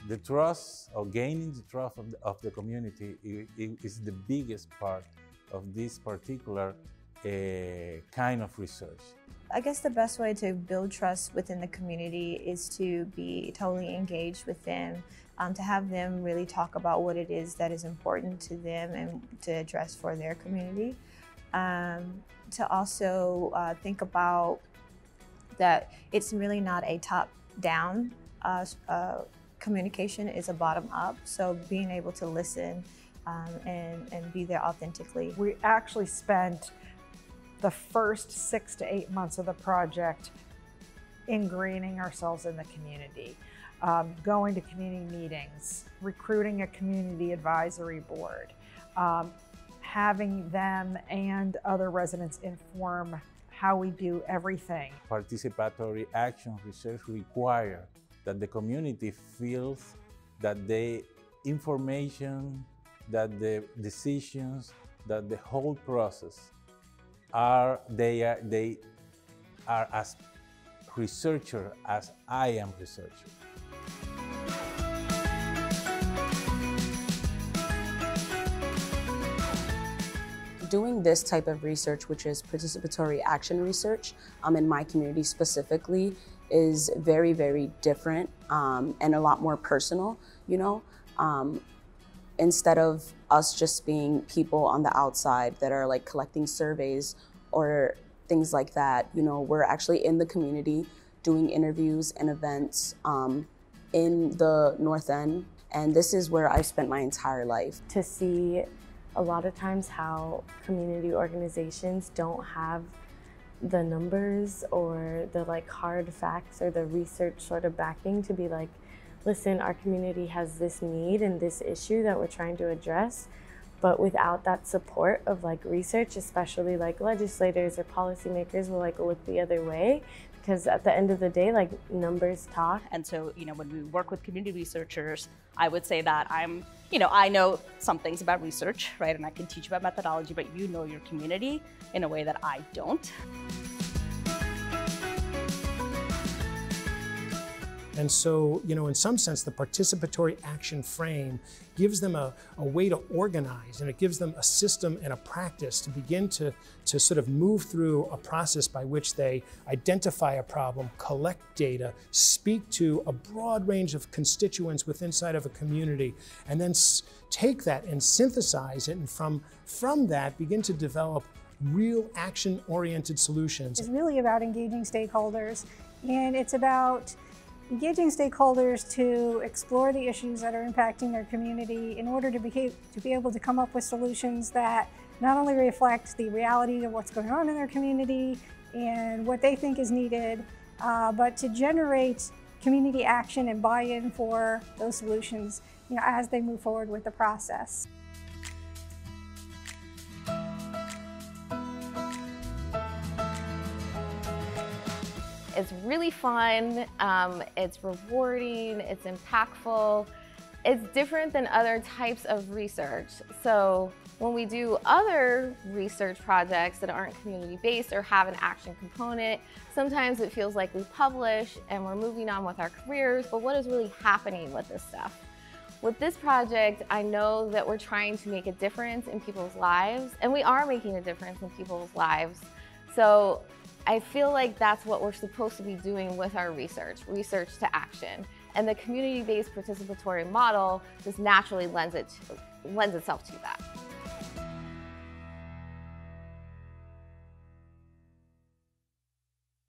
The trust, or gaining the trust of the community, is the biggest part of this particular kind of research. I guess the best way to build trust within the community is to be totally engaged with them, to have them really talk about what it is that is important to them and to address for their community. To also think about that it's really not a top-down communication, is a bottom-up. So being able to listen and be there authentically. We actually spent the first 6 to 8 months of the project ingraining ourselves in the community, going to community meetings, recruiting a community advisory board, having them and other residents inform how we do everything. Participatory action research requires that the community feels that the information, that the decisions, that the whole process they are as researcher as I am researcher. Doing this type of research, which is participatory action research, in my community specifically, is very, very different and a lot more personal, you know? Instead of us just being people on the outside that are like collecting surveys or things like that, you know, we're actually in the community doing interviews and events in the North End. And this is where I've spent my entire life. To see a lot of times how community organizations don't have the numbers or the like hard facts or the research sort of backing to be like, listen, our community has this need and this issue that we're trying to address, but without that support of like research, especially like legislators or policymakers will like look the other way, because at the end of the day, like numbers talk. And so, you know, when we work with community researchers, I would say that I know some things about research, right? And I can teach about methodology, but you know your community in a way that I don't. And so, you know, in some sense, the participatory action frame gives them a way to organize, and it gives them a system and a practice to begin to sort of move through a process by which they identify a problem, collect data, speak to a broad range of constituents within inside of a community, and then take that and synthesize it, and from that begin to develop real action-oriented solutions. It's really about engaging stakeholders, and it's about engaging stakeholders to explore the issues that are impacting their community in order to be able to come up with solutions that not only reflect the reality of what's going on in their community and what they think is needed, but to generate community action and buy-in for those solutions, you know, as they move forward with the process. It's really fun, it's rewarding, it's impactful. It's different than other types of research. So when we do other research projects that aren't community-based or have an action component, sometimes it feels like we publish and we're moving on with our careers, but what is really happening with this stuff? With this project, I know that we're trying to make a difference in people's lives, and we are making a difference in people's lives. So I feel like that's what we're supposed to be doing with our research to action. And the community-based participatory model just naturally lends itself to that.